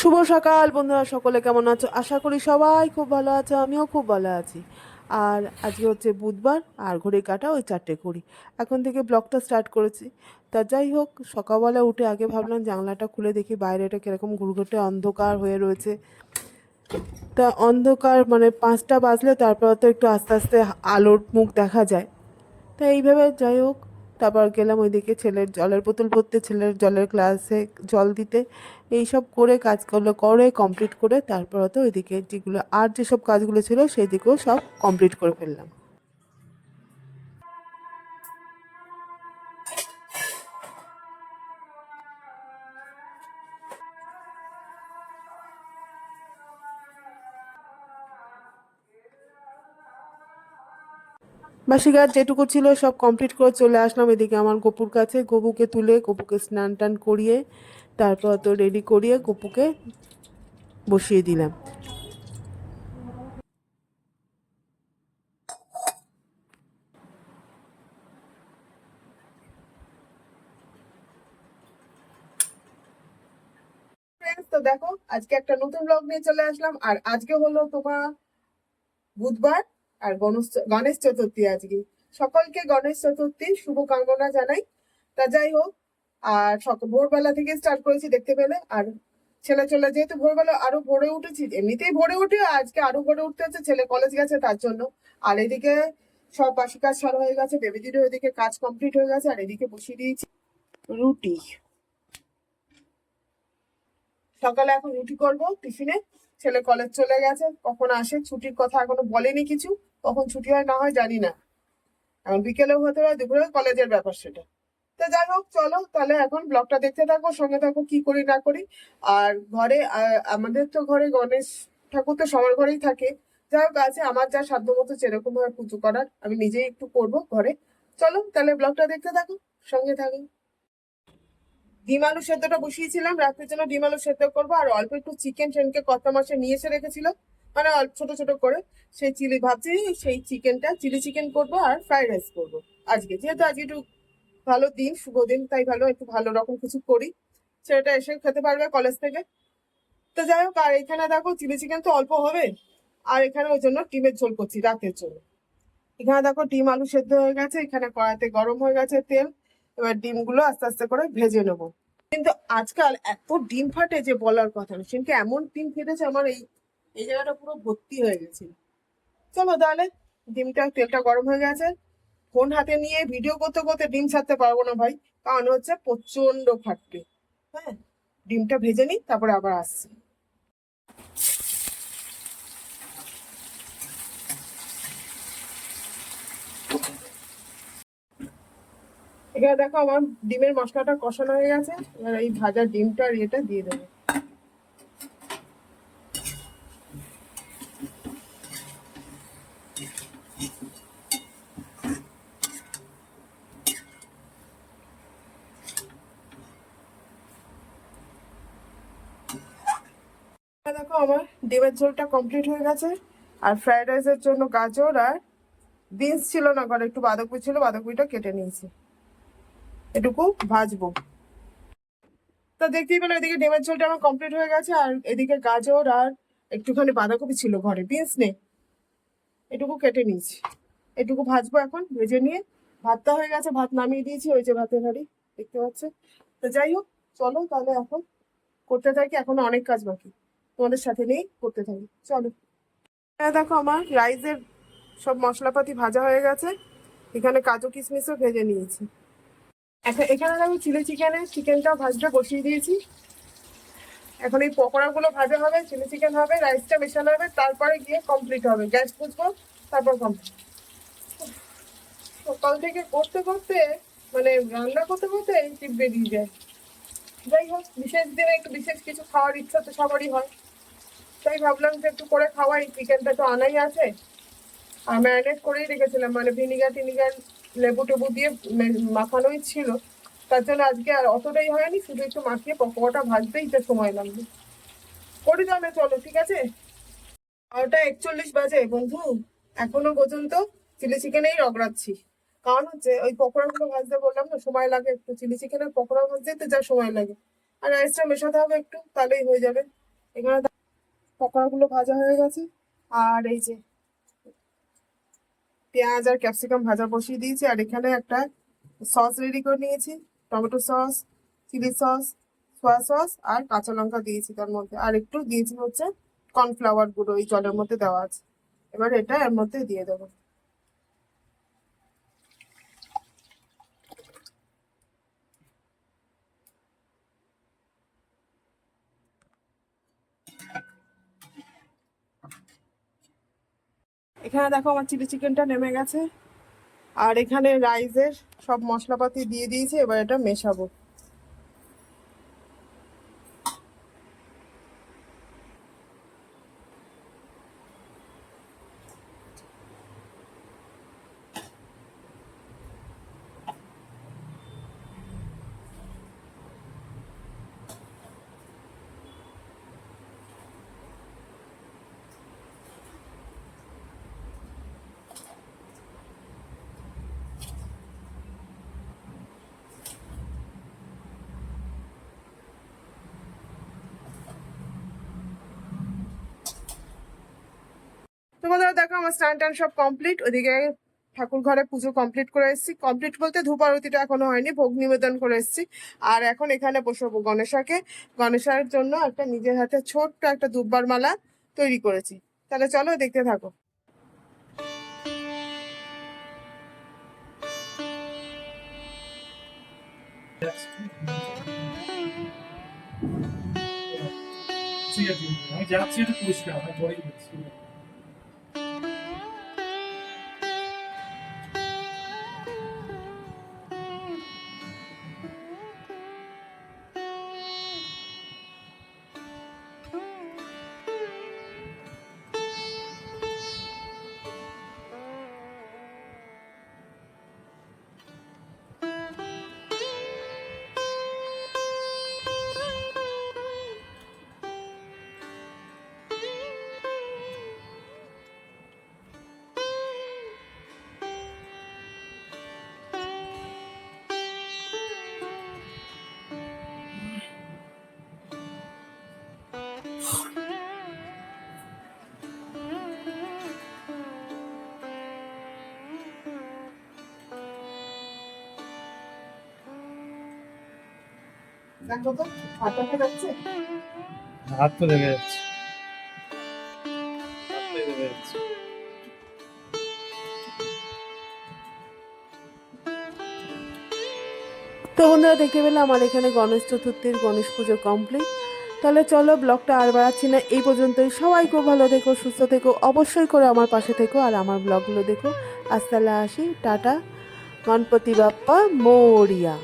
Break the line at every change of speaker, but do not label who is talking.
শুভ সকাল বন্ধুরা, সকলে কেমন আছো? আশা করি সবাই খুব ভালো আছো, আমিও খুব ভালো আছি। আর আজকে হচ্ছে বুধবার, আর ঘড়ি কাটা ওই 4:20। এখন থেকে ব্লগটা স্টার্ট করেছি। তা যাই হোক, সকালবেলা উঠে আগে ভাবলাম জানলাটা খুলে দেখি বাইরেটা কীরকম ঘুরঘুটে অন্ধকার হয়ে রয়েছে। তা অন্ধকার মানে 5টা বাজলে তারপর তো একটু আস্তে আস্তে আলোর মুখ দেখা যায়। তো এইভাবে যাই হোক, তারপর গেলাম ওইদিকে ছেলের জলের বোতল ভরতে, ছেলের জলের গ্লাসে জল দিতে। এইসব করে কাজগুলো করে কমপ্লিট করে তারপর তো ওইদিকে যেগুলো আর যেসব কাজগুলো ছিল সেই দিকেও সব কমপ্লিট করে ফেললাম। বাসি কাজ যেটুকু ছিল সব কমপ্লিট করে চলে আসলাম এদিকে আমার গপুর কাছে। গপুকে তুলে গপুকে স্নান টান করিয়ে তারপর তো রেডি করিয়ে গপুকে বসিয়ে দিলাম। ফ্রেন্ডস, তো দেখো আজকে একটা নতুন ব্লগ নিয়ে চলে আসলাম। আর আজকে হলো তোমার বুধবার, আর গণেশ চতুর্থী। আজকে সকলকে গণেশ চতুর্থী শুভকামনা জানাই। তা যাই হোক, আর ভোরবেলা থেকে স্টার্ট করেছি দেখতে পেলে। আর ছেলে চলে যেহেতু ভোরবেলা আরো ভোরে উঠেছি, এমনিতেই ভোরে উঠে আজকে আরো ভোরে উঠতে হচ্ছে, ছেলে কলেজ গেছে তার জন্য। আর এদিকে সব বাসি কাজ সারা হয়ে গেছে, বেবিদিরও ওইদিকে কাজ কমপ্লিট হয়ে গেছে। আর এদিকে বসিয়ে দিয়েছি রুটি। সকালে এখন রুটি করব টিফিনে। ছেলে কলেজ চলে গেছে, কখন আসে ছুটির কথা এখনো বলেনি কিছু। কখন ছুটি হয় না হয় জানি না, এখন বিকেলেও হতে পারে, দুপুরে কলেজের ব্যাপার সেটা। তো যাই হোক, চলো তাহলে এখন ব্লগটা দেখতে থাকো, সঙ্গে থাকো কি করি না করি। আর ঘরে আমাদের তো ঘরে গণেশ ঠাকুর তো সবার ঘরেই থাকে। যাই হোক, আছে আমার যা সাধ্য মতো সেরকম ভাবে পুজো করার আমি নিজেই একটু করবো ঘরে। চলো তাহলে ব্লগটা দেখতে থাকো, সঙ্গে থাকো। ডিম আলু সেদ্ধটা বসিয়েছিলাম রাত্রের জন্য, ডিম আলু সেদ্ধ করবো। আর অল্প একটু চিকেন সেনকে কত মাসে নিয়ে এসে রেখেছিল, মানে অল্প ছোট ছোট করে। সেই চিলি ভাবছি সেই চিকেনটা চিলি চিকেন করবো আর ফ্রাইড রাইস করবো। আজকে যেহেতু আজকে একটু ভালো দিন, শুভ দিন, তাই ভালো একটু ভালো রকম কিছু করি, সেটা এসে খেতে পারবে কলেজ থেকে। তো যাই হোক, আর এখানে দেখো চিলি চিকেন তো অল্প হবে, আর এখানে ওই জন্য ডিমের ঝোল করছি রাতের জন্য। এখানে দেখো ডিম আলু সেদ্ধ হয়ে গেছে, এখানে কড়াইতে গরম হয়ে গেছে তেল। এবার ডিমগুলো আস্তে আস্তে করে ভেজে নেবো। কিন্তু আজকাল এত ডিম ফাটে যে বলার কথা না, সেদিনকে এমন ডিম ফেটেছে আমার এই এই জায়গাটা পুরো ভর্তি হয়ে গেছে। চলো তাহলে, ডিমটা তেলটা গরম হয়ে গেছে। ফোন হাতে নিয়ে ভিডিও করতে করতে ডিম ছাড়তে পারবো না ভাই, কারণ হচ্ছে প্রচন্ড ফাটবে। হ্যাঁ, ডিমটা ভেজে নিই তারপরে আবার আসছি। এখানে দেখো আমার ডিমের মশলাটা কষানো হয়ে গেছে, এবার এই ভাজা ডিমটা আর ইয়েটা দিয়ে দেবো। দেখো আমার ডিমের ঝোলটা কমপ্লিট হয়ে গেছে। আর ফ্রাইড রাইসের জন্য গাজর আর বিনস ছিল না ঘরে, একটু বাঁধাকপি ছিল, বাঁধাকপিটা কেটে নিয়েছি, এটুকু ভাজবো। তা দেখতেই পেলো এদিকে ডিমের ঝোলটা আমার কমপ্লিট হয়ে গেছে। আর এদিকে গাজর আর একটুখানি বাঁধাকপি ছিল ঘরে, বিনস নেই, এটুকু কেটে নিয়েছি। এটুকু ভাজবো এখন, ভেজে নিয়ে ভাতটা হয়ে গেছে, ভাত নামিয়ে দিয়েছি, ওই যে ভাতের হাঁড়ি দেখতে পাচ্ছে। তো যাই হোক, চলো তাহলে এখন করতে থাকি, এখনো অনেক কাজ বাকি, তোমাদের সাথে নিয়েই করতে থাকি, চলো। হ্যাঁ দেখো আমার রাইসের সব মশলাপাতি ভাজা হয়ে গেছে, এখানে কাজু কিশমিশও ভেজে নিয়েছি। এখানে দেখো চিকেনটা ভাজতে বসিয়ে দিয়েছি। এখন এই পকোড়াগুলো ভাজা হবে, চিলি চিকেন হবে, রাইসটা মেশানো হবে, তারপরে গিয়ে কমপ্লিট হবে, গ্যাস বুঝবো, তারপর কমপ্লিট। সকাল থেকে করতে করতে মানে রান্না করতে করতে টিপ বেরিয়ে যায়। যাই হোক, বিশেষ দিনে একটু বিশেষ কিছু খাওয়ার ইচ্ছা তো সবারই হয়, তাই ভাবলাম যে একটু করে খাওয়াই। চিকেনটা তো আনাই আছে, আর ম্যারিনেট করেই রেখেছিলাম, মানে ভিনিগার টিনিগার লেবু টেবু দিয়ে মাখানোই ছিল। তার জন্য আজকে আর অতটাই হয়নি, শুধু একটু মাখিয়ে পকোড়াটা ভাজতেই তো সময় লাগবে। করি তাহলে, চলো ঠিক আছে। 12:41 বাজে বন্ধু, এখনো পর্যন্ত চিলি চিকেনেই রগড়াচ্ছি। কারণ হচ্ছে ওই পকোড়াগুলো ভাজতে বললাম না সময় লাগে একটু, চিলি চিকেনের পকোড়া ভাজতে তো যা সময় লাগে। আর রাইসটা মেশাতে হবে একটু, তাহলেই হয়ে যাবে। এখানে পকোড়াগুলো ভাজা হয়ে গেছে, আর এই যে পেঁয়াজ আর ক্যাপসিকাম ভাজা বসিয়ে দিয়েছি, আর এখানে একটা সস রেডি করে নিয়েছি, tomato sauce, chilli sauce, soya sauce আর কাঁচা লঙ্কা দিয়েছি তার মধ্যে, আর একটু দিয়েছি হচ্ছে কর্নফ্লাওয়ার গুঁড়ো, এই জলের মধ্যে দেওয়া আছে। এবার এটা এর মধ্যে দিয়ে দেবো। এখানে দেখো আমার চিলি চিকেনটা নেমে গেছে, আর এখানে রাইসের সব মশলাপাতি দিয়ে দিয়েছি, এবার এটা মেশাবো। তোমাদের দেখো আমার স্নান টান সব কমপ্লিট, ওদিকে ঠাকুর ঘরে পুজো কমপ্লিট করে এসেছি। কমপ্লিট বলতে ধূপ আরতিটা এখনো হয়নি, ভোগ নিবেদন করে এসেছি। আর এখন এখানে বসাবো গণেশাকে। গণেশার জন্য একটা নিজের হাতে ছোট্ট একটা দুব্বার মালা তৈরি করেছি। তাহলে চলো দেখতে থাকো।
আমি যাচ্ছি এটা পরিষ্কার আমি পরেই বলছি।
দেখো তো হাত দেখা যাচ্ছে?
হাত তো দেখা যাচ্ছে, হাত তো দেখা যাচ্ছে।
তো বন্ধুরা দেখতে পেলে আমার এখানে গণেশ চতুর্থীর গণেশ পুজো কমপ্লিট। তাহলে চলো ব্লগটা আর বাড়াচ্ছি না, এই পর্যন্তই। সবাই খুব ভালো থেকো, সুস্থ থেকো, অবশ্যই করে আমার পাশে থেকো আর আমার ব্লগগুলো দেখো। আজ তাহলে আসি, টাটা, গণপতি বাপ্পা মোরিয়া।